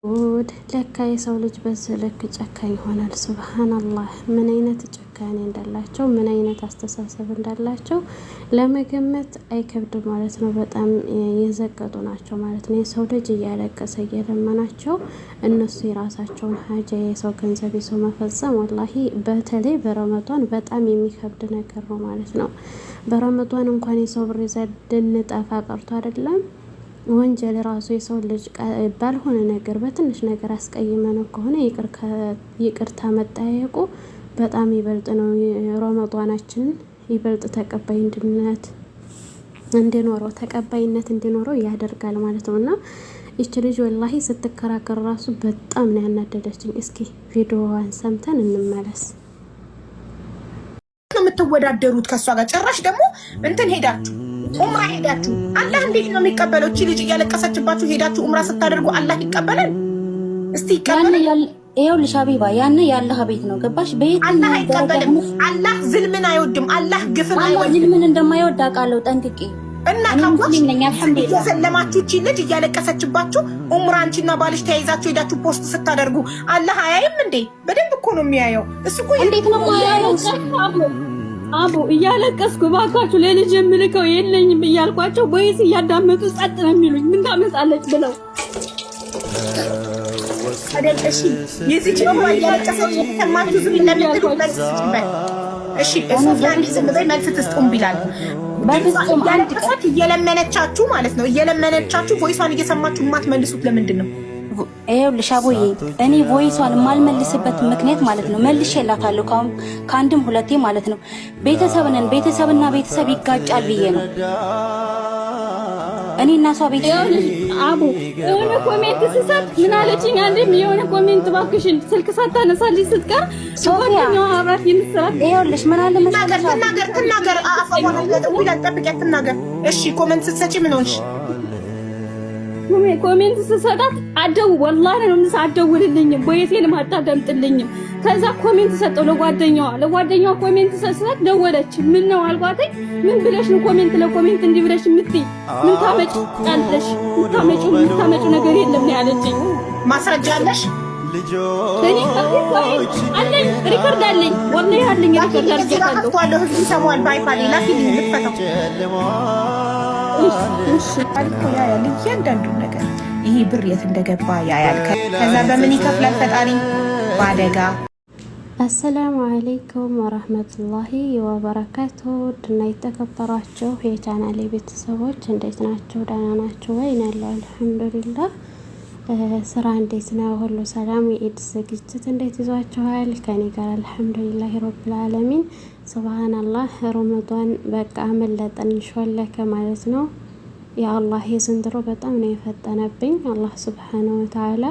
ውድ ለካ የሰው ልጅ በዚህ ልክ ጨካኝ ይሆናል። ሱብሃንአላህ ምን አይነት ጭካኔ እንዳላቸው ምን አይነት አስተሳሰብ እንዳላቸው ለመገመት አይከብድም ማለት ነው። በጣም የዘቀጡ ናቸው ማለት ነው። የሰው ልጅ እያለቀሰ እየለመናቸው እነሱ የራሳቸውን ሀጃ የሰው ገንዘብ የሰው መፈጸም ወላሂ በተለይ በረመዷን በጣም የሚከብድ ነገር ነው ማለት ነው። በረመዷን እንኳን የሰው ብር ይዘን ልንጠፋ ቀርቶ አይደለም ወንጀል ራሱ የሰው ልጅ ባልሆነ ነገር በትንሽ ነገር አስቀይመነው ከሆነ ይቅርታ መጠያየቁ በጣም ይበልጥ ነው ረመዷናችንን ይበልጥ ተቀባይነት እንዲኖረው ያደርጋል ማለት ነውና ይች ልጅ ወላሂ ስትከራከር ራሱ በጣም ነው ያናደደችኝ። እስኪ ቪዲዮዋን ሰምተን እንመለስ። የምትወዳደሩት ከሷ ጋር ጭራሽ ደግሞ እንትን ሄዳችሁ ኡምራ ሄዳችሁ አላህ እንዴት ነው የሚቀበለው? እቺ ልጅ እያለቀሰችባችሁ ሄዳችሁ ኡምራ ስታደርጉ አላህ ይቀበላል? እስቲ ይቀበላል? ይኸውልሽ ሀቢባ ያነ የአላህ ቤት ነው ገባሽ? ቤት አላህ አይቀበልም። አላህ ዝልምን አይወድም። አላህ ግፍን አይወድም። ዝልምን እንደማይወድ አውቃለሁ ጠንቅቄ። እና ታውቁሽ የዘለማችሁ እቺ ልጅ እያለቀሰችባችሁ ኡምራ አንቺና ባልሽ ተያይዛችሁ ሄዳችሁ ፖስት ስታደርጉ አላህ አያይም እንዴ? በደንብ እኮ ነው የሚያየው። እሱ እኮ እንዴት ነው ማያየው? አቡ እያለቀስኩ ባካችሁ ለልጅ የምልከው የለኝም እያልኳቸው ወይስ እያዳመጡ ጸጥ ነው የሚሉኝ? ምን ታመጣለች ብለው አደልሽ የዚህ ነው እያለቀሰች የተሰማችሁ ዝም ለምትሉ መልስ ይችላል። እሺ እሱ ያንዲ ዝም በይ መልስ ትስጡም ቢላል በፍጹም አንድ ቀን እየለመነቻችሁ ማለት ነው። እየለመነቻችሁ ቮይሷን እየሰማችሁ ማትመልሱት ለምንድን ነው? ይኸውልሽ አቦዬ እኔ ቮይሷን የማልመልስበት ምክንያት ማለት ነው መልሼላታለሁ ከአንድም ሁለቴ ማለት ነው። ቤተሰብና ቤተሰብ ይጋጫል ብዬ ነው እኔ እና እሷ ቤተሰብ አቡ የሆነ ኮሜንት ስሰጥ ምን አለችኝ? አንዴም የሆነ ኮሜንት እባክሽን ስልክ ሳታነሳልኝ ስትቀር ጓደኛዋ አብራት የምትሰራት ይኸውልሽ ምን አለ መሰለሽ ትናገር አፋዋን ለጥቁላ ጠብቂያት ትናገር። እሺ ኮሜንት ስትሰጪ ምን ሆንሽ? ኮሜንት ስሰጣት ወላሂ ነው አትደውልልኝም፣ ቦይቴንም አታዳምጥልኝም። ከዛ ኮሜንት ሰጠው ለጓደኛዋ ኮሜንት ሰጣት። ደወለች። ምን ነው አልኳትኝ። ምን ብለሽ ነው ኮሜንት ለኮሜንት እንዲህ ብለሽ የምትይ? ምን ታመጫለሽ? የምታመጪው ነገር የለም ነው ያለችኝ። ማስረጃ አለሽ? እኔ አለኝ ሪከርድ አለኝ ወላሂ አለኝ ሪከርድ አለኝ። ህዝብ ይሰማዋል። ባይፋሊ ላኪልኝ ልትፈታው አልኮ ያያል እያንዳንዱን ነገር። ይሄ ብር የት እንደገባ ያያል። ከዛ በምን ይከፍላል ፈጣሪ? በአደጋ። አሰላሙ አለይኩም ወራህመቱላሂ ወበረካቱ። ድና የተከበራችሁ የቻናሌ ቤተሰቦች እንዴት ናችሁ? ደህና ናችሁ ወይ? ያለው አልሐምዱሊላህ። ስራ እንዴት ነው? ሁሉ ሰላም? የኢድ ዝግጅት እንዴት ይዟችኋል? ከኔ ጋር አልሐምዱሊላህ ረብል ዓለሚን። ሱብሃንአላህ ረመዷን በቃ አመለጠን ሾለከ ማለት ነው። የአላህ የዘንድሮ በጣም ነው የፈጠነብኝ። አላህ ሱብሃነሁ ወተዓላ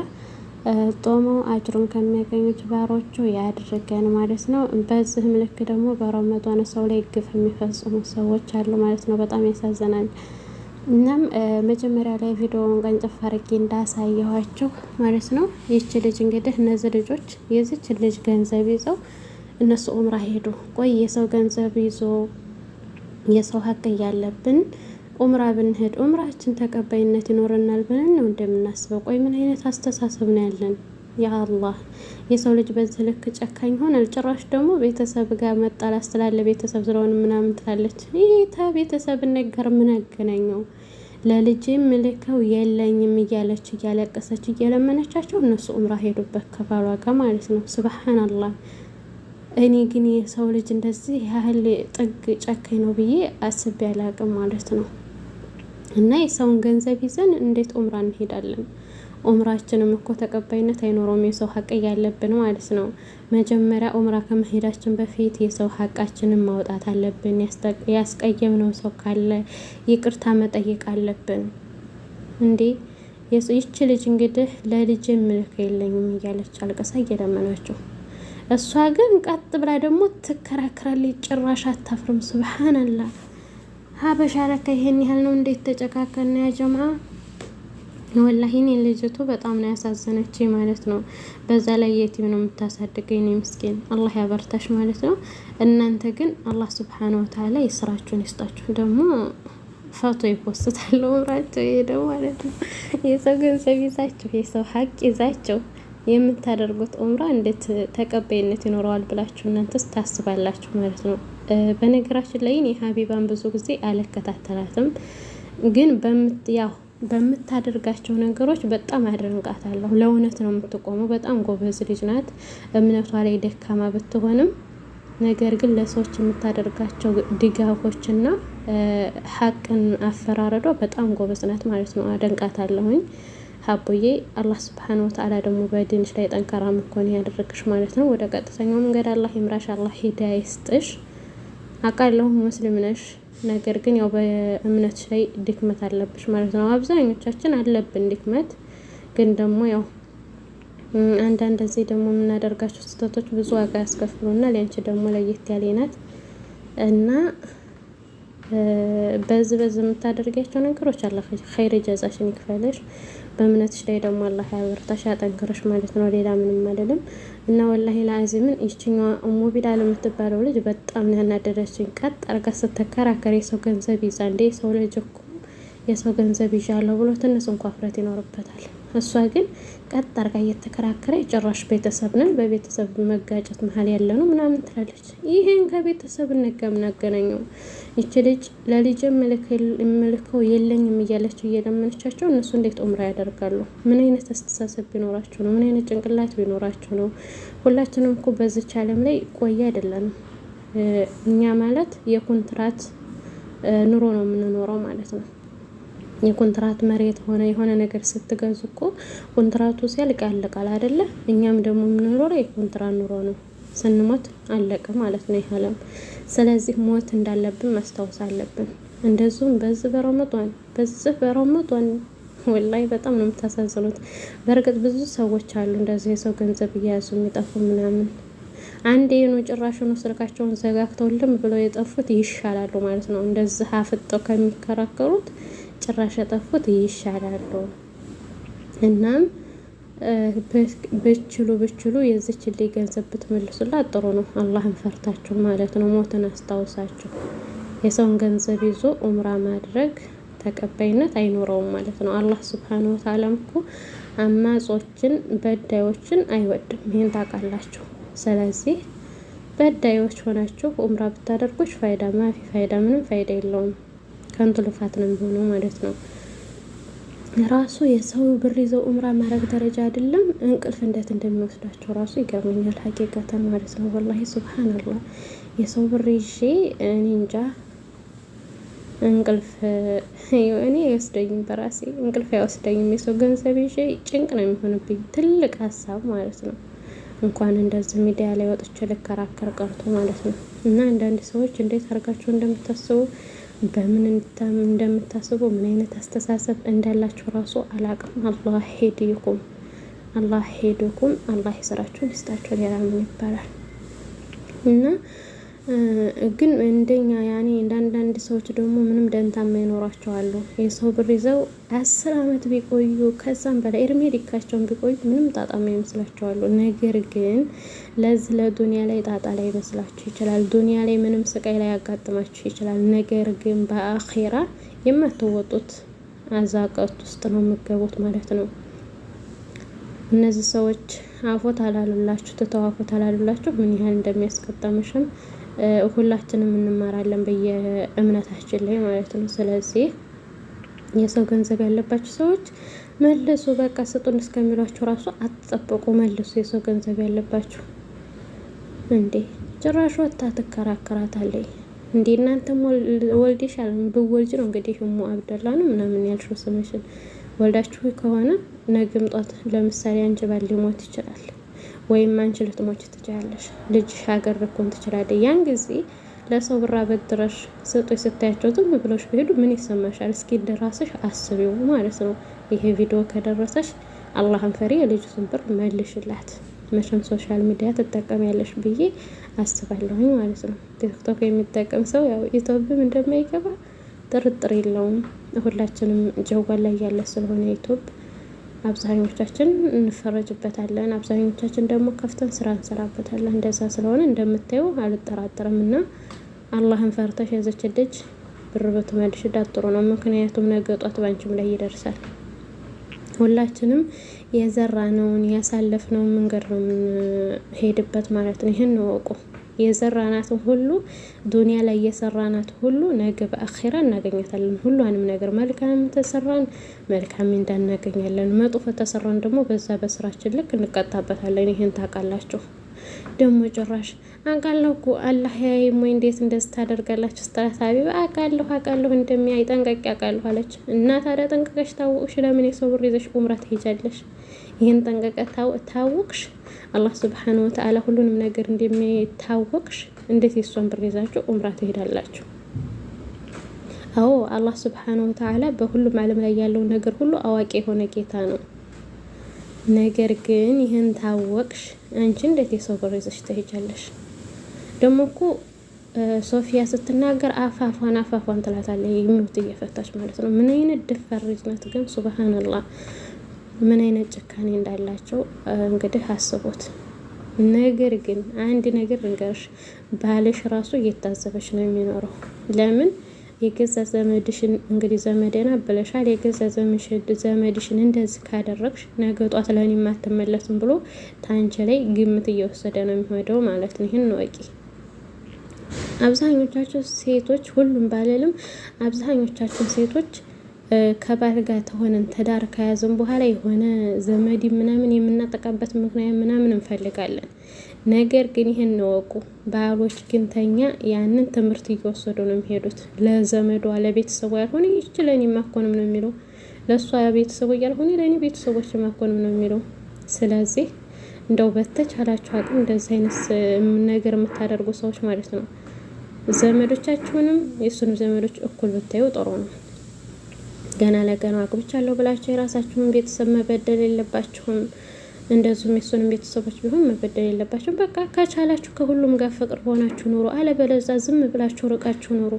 ጦመው አጅሩን ከሚያገኙት ባሮቹ ያድርገን ማለት ነው። በዚህም ልክ ደግሞ በረመዷን ሰው ላይ ግፍ የሚፈጽሙ ሰዎች አሉ ማለት ነው። በጣም ያሳዝናል። እናም መጀመሪያ ላይ ቪዲዮውን ቀንጨፍ አድርጌ እንዳሳየኋችሁ ማለት ነው። ይቺ ልጅ እንግዲህ እነዚህ ልጆች የዚች ልጅ ገንዘብ ይዘው እነሱ ኡምራ ሄዱ። ቆይ የሰው ገንዘብ ይዞ የሰው ሀቅ እያለብን ኡምራ ብንሄድ ኡምራችን ተቀባይነት ይኖረናል ብለን ነው እንደምናስበው? ቆይ ምን አይነት አስተሳሰብ ነው ያለን? ያ አላህ የሰው ልጅ በዚህ ልክ ጨካኝ ሆናል። ጭራሽ ደግሞ ቤተሰብ ጋር መጣላት ስላለ ቤተሰብ ስለሆነ ምናምን ትላለች። ይሄ ቤተሰብ ነገር ምን አገናኘው? ለልጄ ምልከው የለኝም እያለች እያለቀሰች እየለመነቻቸው እነሱ ኡምራ ሄዱበት ከባሏ ጋር ማለት ነው። ሱብሃንአላህ። እኔ ግን የሰው ልጅ እንደዚህ ያህል ጥግ ጨካኝ ነው ብዬ አስቤ አላቅም ማለት ነው። እና የሰውን ገንዘብ ይዘን እንዴት ኡምራ እንሄዳለን? ኡምራችንም እኮ ተቀባይነት አይኖረውም የሰው ሀቅ ያለብን ማለት ነው። መጀመሪያ ኡምራ ከመሄዳችን በፊት የሰው ሀቃችንን ማውጣት አለብን። ያስቀየምነው ሰው ካለ ይቅርታ መጠየቅ አለብን። እንዴ ይቺ ልጅ እንግዲህ ለልጅ ምልክ የለኝም እያለች አልቀሳ እየለመናቸው፣ እሷ ግን ቀጥ ብላ ደግሞ ትከራከራለች። ጭራሽ አታፍርም። ሱብሃንአላህ። ሀበሻ ለካ ይሄን ያህል ነው እንዴት ተጨካከና ያ ጀማ። ወላሂ እኔ ልጅቱ በጣም ነው ያሳዘነች ማለት ነው። በዛ ላይ የቲም ነው የምታሳድገኝ ነው ምስኪን። አላህ ያበርታሽ ማለት ነው። እናንተ ግን አላህ ሱብሃነሁ ወተዓላ ይስራችሁን ይስጣችሁ። ደግሞ ፎቶ ይፖስታሉ ዑምራቸው ሄደው ማለት ነው። የሰው ገንዘብ ይዛችሁ የሰው ሀቅ ይዛችሁ የምታደርጉት ዑምራ እንዴት ተቀባይነት ይኖረዋል ብላችሁ እናንተስ ታስባላችሁ ማለት ነው። በነገራችን ላይ እኔ ሀቢባን ብዙ ጊዜ አልከታተላትም፣ ግን በምታደርጋቸው ነገሮች በጣም አደንቃታለሁ። ለእውነት ነው የምትቆመው። በጣም ጎበዝ ልጅ ናት። እምነቷ ላይ ደካማ ብትሆንም ነገር ግን ለሰዎች የምታደርጋቸው ድጋፎችና ሀቅን አፈራረዷ በጣም ጎበዝ ናት ማለት ነው። አደንቃታለሁኝ። ሀቡዬ አላህ ሱብሓነሁ ወተዓላ ደግሞ በዲንሽ ላይ ጠንካራ መኮን ያደረግሽ ማለት ነው። ወደ ቀጥተኛው መንገድ አላህ ይምራሽ፣ አላህ ሂዳያ ይስጥሽ። አውቃለሁ ሙስሊም ነሽ፣ ነገር ግን ያው በእምነትሽ ላይ ድክመት አለብሽ ማለት ነው። አብዛኞቻችን አለብን ድክመት፣ ግን ደግሞ ያው አንዳንድ እዚህ ደግሞ የምናደርጋቸው ስህተቶች ብዙ ዋጋ ያስከፍሉናል። ያንቺ ደግሞ ለየት ያለ ናት እና በዚህ የምታደርጊያቸው ነገሮች አላህ ኸይር ጀዛሽን ይክፈልሽ። በእምነትሽ ላይ ደግሞ አላህ ያበርታሽ ያጠንክርሽ ማለት ነው። ሌላ ምንም አይደለም። እና ወላሂ ለአዚምን ይችኛዋ ኡሙ ቢላል የምትባለው ልጅ በጣም ነው ያናደደችኝ። ቀጥ አርጋ ስትከራከር የሰው ገንዘብ ይዛ እንደ ሰው ልጅ እኮ የሰው ገንዘብ ይዣለሁ ብሎ ትንሽ እንኳን ፍረት ይኖርበታል። እሷ ግን ቀጥ አርጋ እየተከራከረ ጭራሽ ቤተሰብ ነን በቤተሰብ መጋጨት መሀል ያለ ነው ምናምን ትላለች። ይሄን ከቤተሰብ እንገም አገናኘው። ይቺ ልጅ ለልጅ መልከው የለኝም እያለችው እየለመነቻቸው እነሱ እንዴት ዑምራ ያደርጋሉ? ምን አይነት አስተሳሰብ ቢኖራቸው ነው? ምን አይነት ጭንቅላት ቢኖራቸው ነው? ሁላችንም እኮ በዚች ዓለም ላይ ቆየ አይደለንም። እኛ ማለት የኮንትራት ኑሮ ነው የምንኖረው ማለት ነው። የኮንትራት መሬት ሆነ የሆነ ነገር ስትገዙ እኮ ኮንትራቱ ሲያልቅ ያልቃል አይደለ? እኛም ደግሞ የምንኖረው የኮንትራት ኑሮ ነው። ስንሞት አለቀ ማለት ነው ይሄለም። ስለዚህ ሞት እንዳለብን ማስታወስ አለብን። እንደዚሁም በዚህ በረመዷን ወላሂ በጣም ነው የምታሳዝኑት። በእርግጥ ብዙ ሰዎች አሉ እንደዚህ የሰው ገንዘብ እየያዙ የሚጠፉ ምናምን። አንዴ ነው ጭራሹን ስልካቸውን ዘጋግተውልም ብለው የጠፉት ይሻላሉ ማለት ነው። እንደዚህ አፍጠው ከሚከራከሩት ጭራሽ የጠፉት ይሻላሉ። እናም ብችሉ የዚች ልጅ ገንዘብ ብትመልሱላት ጥሩ ነው። አላህን ፈርታችሁ ማለት ነው። ሞትን አስታውሳችሁ። የሰውን ገንዘብ ይዞ ዑምራ ማድረግ ተቀባይነት አይኖረውም ማለት ነው። አላህ ሱብሓነሁ ወተዓላ እኮ አማጾችን በዳዮችን አይወድም። ይሄን ታውቃላችሁ። ስለዚህ በዳዮች ሆናችሁ ዑምራ ብታደርጉሽ ፋይዳ ምንም ፋይዳ የለውም። ከንቱ ልፋት ነው የሚሆነው ማለት ነው። ራሱ የሰው ብር ይዘው ዑምራ ማድረግ ደረጃ አይደለም። እንቅልፍ እንዴት እንደሚወስዳቸው ራሱ ይገርመኛል ሀቂቀተን ማለት ነው። ወላሂ ሱብሃንአላህ የሰው ብር ይዤ እኔ እንጃ እንቅልፍ እኔ አይወስደኝም፣ በራሴ እንቅልፍ አይወስደኝም። የሰው ገንዘብ ይዤ ጭንቅ ነው የሚሆንብኝ፣ ትልቅ ሀሳብ ማለት ነው። እንኳን እንደዚህ ሚዲያ ላይ ወጥቼ ልከራከር ቀርቶ ማለት ነው። እና አንዳንድ ሰዎች እንዴት አድርጋችሁ እንደምታስቡ በምን እንደምታስቡ ምን አይነት አስተሳሰብ እንዳላችሁ ራሱ አላቅም። አላህ ሄድኩም አላህ ይስራችሁን ይስጣችሁ። ሌላ ምን ይባላል? እና ግን እንደኛ ያኔ አንዳንድ ሰዎች ደግሞ ምንም ደንታማ ይኖራቸዋል። የሰው ብር ይዘው 10 አመት ቢቆዩ ከዛም በላይ እድሜ ልካቸውን ቢቆዩ ምንም ጣጣማ ይመስላቸዋል። ነገር ግን ለዚህ ለዱንያ ላይ ጣጣ ላይ ይመስላችሁ ይችላል። ዱንያ ላይ ምንም ስቃይ ላይ ያጋጥማችሁ ይችላል። ነገር ግን በአኺራ የማትወጡት አዛቀት ውስጥ ነው የምትገቡት ማለት ነው። እነዚህ ሰዎች አፎት አላሉላችሁ ተተዋፎት አላሉላችሁ ምን ያህል እንደሚያስቀጣምሽም ሁላችንም እንማራለን በየእምነታችን ላይ ማለት ነው። ስለዚህ የሰው ገንዘብ ያለባችሁ ሰዎች መልሱ፣ በቃ ስጡን እስከሚሏችሁ ራሱ አትጠብቁ፣ መልሱ። የሰው ገንዘብ ያለባችሁ እንዴ ጭራሽ ወጣ ትከራከራታለች እንዴ? እናንተም ወልደሻል ብወልጅ ነው እንግዲህ ኡሙ አብደላ ነው ምናምን ያልሽው ስምሽን ወልዳችሁ ከሆነ ነገም ጧት ለምሳሌ አንቺ ባል ሊሞት ይችላል ወይም አንቺ ልትሞች ትችላለሽ። ልጅሽ ሀገር ልኮን ትችላለሽ። ያን ጊዜ ለሰው ብር አበድረሽ ስጦች ስታያቸው ዝም ብለሽ ቢሄዱ ምን ይሰማሻል? እስኪ እንደራስሽ አስቢው ማለት ነው። ይሄ ቪዲዮ ከደረሰሽ አላህን ፈሪ፣ የልጅቱን ብር መልሽላት። መቼም ሶሻል ሚዲያ ትጠቀሚያለሽ ብዬ አስባለሁ ማለት ነው። ቲክቶክ የሚጠቀም ሰው ያው ዩቲዩብም እንደማይገባ ጥርጥር የለውም። ሁላችንም ጀዋል ላይ ያለ ስለሆነ ዩቲዩብ አብዛኞቻችን እንፈረጅበታለን፣ አብዛኞቻችን ደግሞ ከፍተን ስራ እንሰራበታለን። እንደዛ ስለሆነ እንደምታዩ አልጠራጠርም። እና አላህን ፈርተሽ ያዘች ልጅ ብር በተመልሽ ዳጥሩ ነው። ምክንያቱም ነገ ጧት ባንቺም ላይ ይደርሳል። ሁላችንም የዘራነውን ያሳለፍነውን መንገድ ነው ሄድበት ማለት ነው። ይሄን ነው ወቁ። የዘራናትን ሁሉ ዱንያ ላይ የሰራናት ሁሉ ነገ በአኺራ እናገኛታለን። ሁሉንም ነገር መልካም ተሰራን መልካም እንዳናገኛለን፣ መጥፎ ተሰራን ደግሞ በዛ በስራችን ልክ እንቀጣበታለን። ይሄን ታውቃላችሁ። ደግሞ ጭራሽ አውቃለሁ እኮ አላህ ያይም ወይ እንዴት እንደዚህ ታደርጋላችሁ ስትላት ሀቢባ አውቃለሁ እንደሚያይ ጠንቀቅ ያውቃለሁ አለች። እና ታዲያ ጠንቀቀሽ ታወቅሽ ለምን የሰው ብር ይዘሽ ኡምራ ትሄጃለሽ? ይሄን ጠንቀቀ ታወቅሽ አላህ ሱብሓነሁ ወተዓላ ሁሉንም ነገር እንደሚታወቅሽ እንዴት የሷን ብር ይዛችሁ ኡምራ ትሄዳላችሁ? አዎ አላህ ሱብሓነሁ ወተዓላ በሁሉም ዓለም ላይ ያለው ነገር ሁሉ አዋቂ የሆነ ጌታ ነው። ነገር ግን ይሄን ታወቅሽ አንቺ እንዴት የሰው ብር ይዘሽ ትሄጃለሽ? ደግሞ እኮ ሶፊያ ስትናገር አፋፏን ትላታለች፣ የሚውት እየፈታች ማለት ነው። ምን አይነት ደፋር ልጅ ናት ግን ሱብሃንአላህ፣ ምን አይነት ጭካኔ እንዳላቸው እንግዲህ አስቡት። ነገር ግን አንድ ነገር ልንገርሽ፣ ባልሽ ራሱ እየታዘበች ነው የሚኖረው። ለምን የገዛ ዘመድሽን እንግዲህ ዘመዴና ብለሻል፣ የገዛ ዘመድሽን እንደዚህ ካደረግሽ ነገ ጧት ለኔ ማተመለስም ብሎ ታንቺ ላይ ግምት እየወሰደ ነው የሚሄደው ማለት ነው። ይሄን ነው ወቂ። አብዛኞቻችን ሴቶች፣ ሁሉም ባልልም አብዛኞቻችን ሴቶች ከባል ጋር ተሆነን ትዳር ከያዝን በኋላ የሆነ ዘመድ ምናምን የምናጠቃበት ምክንያት ምናምን እንፈልጋለን። ነገር ግን ይሄን ወቁ፣ ባሎች ግን ተኛ ያንን ትምህርት እየወሰዱ ነው የሚሄዱት። ለዘመዷ ለቤተሰቡ ያልሆነ ይችላል ማኮንም ነው የሚለው፣ ለሷ ቤተሰቡ ያልሆነ ለኔ ቤተሰቦች ማኮንም ነው የሚለው። ስለዚህ እንደው በተቻላችሁ አቅም እንደዚህ አይነት ነገር የምታደርጉ ሰዎች ማለት ነው ዘመዶቻችሁንም የሱንም ዘመዶች እኩል ብታዩ ጥሩ ነው። ገና ለገና አግብቻለሁ ብላችሁ የራሳችሁን ቤተሰብ መበደል የለባችሁም። እንደዚሁም የሱንም ቤተሰቦች ቢሆን መበደል የለባችሁም። በቃ ከቻላችሁ ከሁሉም ጋር ፍቅር ሆናችሁ ኑሩ። አለበለዚያ ዝም ብላችሁ ርቃችሁ ኑሩ።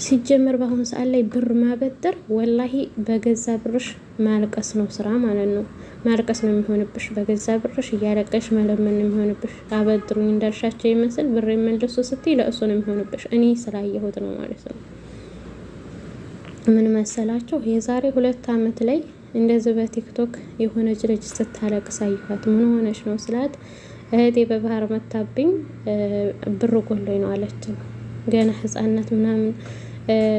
ሲጀመር በአሁኑ ሰዓት ላይ ብር ማበደር ወላሂ በገዛ ብርሽ ማልቀስ ነው ስራ ማለት ነው። ማልቀስ ነው የሚሆንብሽ። በገዛ ብርሽ እያለቀሽ መለመን ነው የሚሆንብሽ። አበድሩኝ እንዳልሻቸው ይመስል ብር የመለሱ ስትይ ለእሱ ነው የሚሆንብሽ። እኔ ስላየሁት ነው ማለት ነው። ምን መሰላችሁ? የዛሬ 2 አመት ላይ እንደዚህ በቲክቶክ የሆነች ልጅ ስታለቅስ አየኋት። ምን ሆነች ነው ስላት እህቴ በባህር መታብኝ ብር ጎሎኝ ነው አለችኝ። ገና ህፃናት ምናምን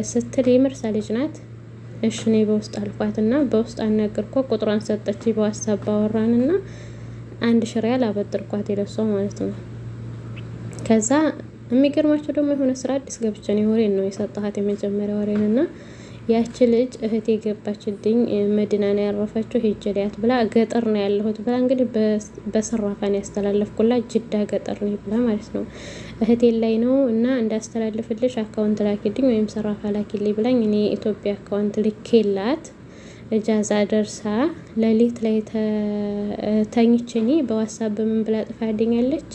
ስትል የምርሳ ልጅ ናት። እሺ እኔ በውስጥ አልኳትና በውስጥ አናገርኳት። ቁጥሯን ሰጠች። በዋትስአፕ አወራንና 1 ሺህ ሪያል አበድርኳት የለሷ ማለት ነው። ከዛ የሚገርማቸው ደግሞ የሆነ ስራ አዲስ ገብቼ ነው ወሬን ነው የሰጣኋት የመጀመሪያ ወሬንና ያቺ ልጅ እህቴ ገባችልኝ መዲና ነው ያረፈችው ሄጄ ሊያት ብላ ገጠር ነው ያለሁት ብላ እንግዲህ በሰራፋን ያስተላለፍኩላት ጅዳ ገጠር ነው ብላ ማለት ነው። እህቴ ላይ ነው እና እንዳስተላልፍልሽ አካውንት ላኪልኝ ወይም ሰራፋ ላኪልኝ ብላኝ እኔ ኢትዮጵያ አካውንት ልኬላት እጃዛ ደርሳ ለሊት ላይ ተኝቼኝ በዋትስአፕ በምን ብላ ጥፋልኛለች።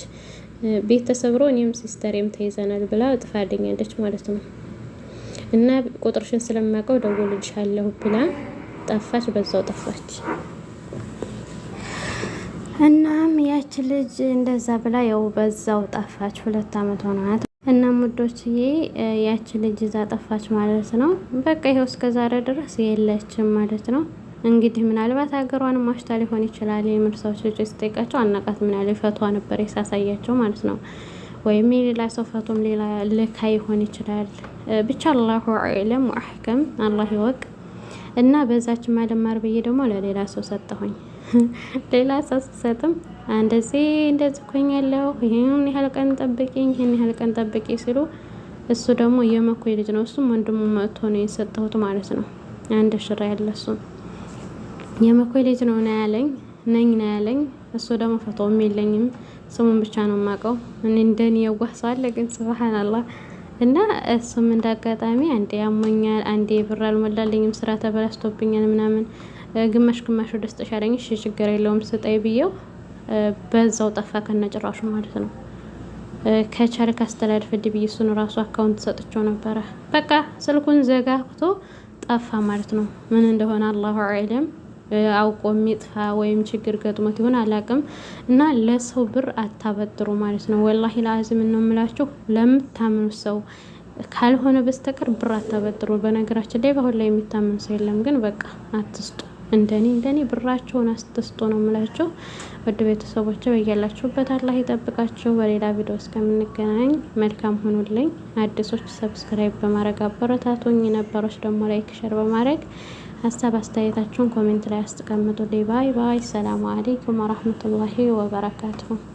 ቤት ተሰብሮ እኔም ሲስተሬም ተይዘናል ብላ ጥፋልኛለች ማለት ነው። እና ቁጥርሽን ስለማውቀው ደውልልሻለሁ ብላ ጠፋች። በዛው ጠፋች። እናም ያች ልጅ እንደዛ ብላ ያው በዛው ጠፋች። 2 አመት ሆኗት። እና ሙዶችዬ ያች ልጅ እዛ ጠፋች ማለት ነው። በቃ ይሄው እስከዛሬ ድረስ የለችም ማለት ነው። እንግዲህ ምናልባት ሀገሯን ማሽታ ሊሆን ይችላል። የምርሳዎች ልጆች ስጠይቃቸው አናቃት ምናለ ፈቷ ነበር የሳሳያቸው ማለት ነው። ወይም የሌላ ሰው ፈቶም ሌላ ልካ ይሆን ይችላል። ብቻ አላሁ አዕለም ወአህከም፣ አላህ ይወቅ። እና በዛች ማለማር በየ ደግሞ ለሌላ ሰው ሰጠሁኝ። ሌላ ሰው ሰጥም እንደዚህ ኮኛለሁ ይሄን ያህል ቀን ጠብቂኝ፣ ይሄን ያህል ቀን ጠብቂ ሲሉ እሱ ደግሞ የመኮይ ልጅ ነው። እሱም ወንድሙ መጥቶ ነው የሰጠሁት ማለት ነው። 1 ሺህ ሪያል እሱ የመኮይ ልጅ ነው ያለኝ ነው ያለኝ። እሱ ደግሞ ፈቶም የለኝም ስሙን ብቻ ነው የማውቀው። እኔ እንደኔ የዋህ ሰው አለ ግን ሱብሃንአላህ። እና እሱም እንዳጋጣሚ አንዴ ያሞኛል፣ አንዴ ብር አልሞላልኝም፣ ስራ ተበላሽቶብኛል ምናምን ግማሽ ደስ ተሻለኝ። እሺ ችግር የለውም ስጠይ ብየው በዛው ጠፋ ከነጭራሹ ማለት ነው። ከቻልክ አስተላልፍልኝ ብዬ እሱን ራሱ አካውንት ሰጥቼው ነበረ። በቃ ስልኩን ዘጋግቶ ጠፋ ማለት ነው። ምን እንደሆነ አላሁ አዕለም። አውቆ የሚጥፋ ወይም ችግር ገጥሞት ይሆን አላቅም። እና ለሰው ብር አታበጥሩ ማለት ነው። ወላሂ ለአዝም ነው የምላችሁ። ለምታምኑት ሰው ካልሆነ በስተቀር ብር አታበጥሩ። በነገራችን ላይ በሁሉ ላይ የሚታመን ሰው የለም፣ ግን በቃ አትስጡ። እንደኔ ብራቸውን አትስጡ ነው የምላቸው። ወደ ቤተሰቦች በያላችሁበት አላህ ይጠብቃችሁ። በሌላ ቪዲዮ እስከምንገናኝ መልካም ሆኑልኝ። አዲሶች ሰብስክራይብ በማድረግ አበረታቱኝ፣ ነባሮች ደግሞ ላይክ ሸር በማድረግ ሀሳብ አስተያየታችሁን ኮሜንት ላይ አስቀምጡልኝ። ባይ ባይ። ሰላም አለይኩም ወራህመቱላሂ ወበረካቱሁ።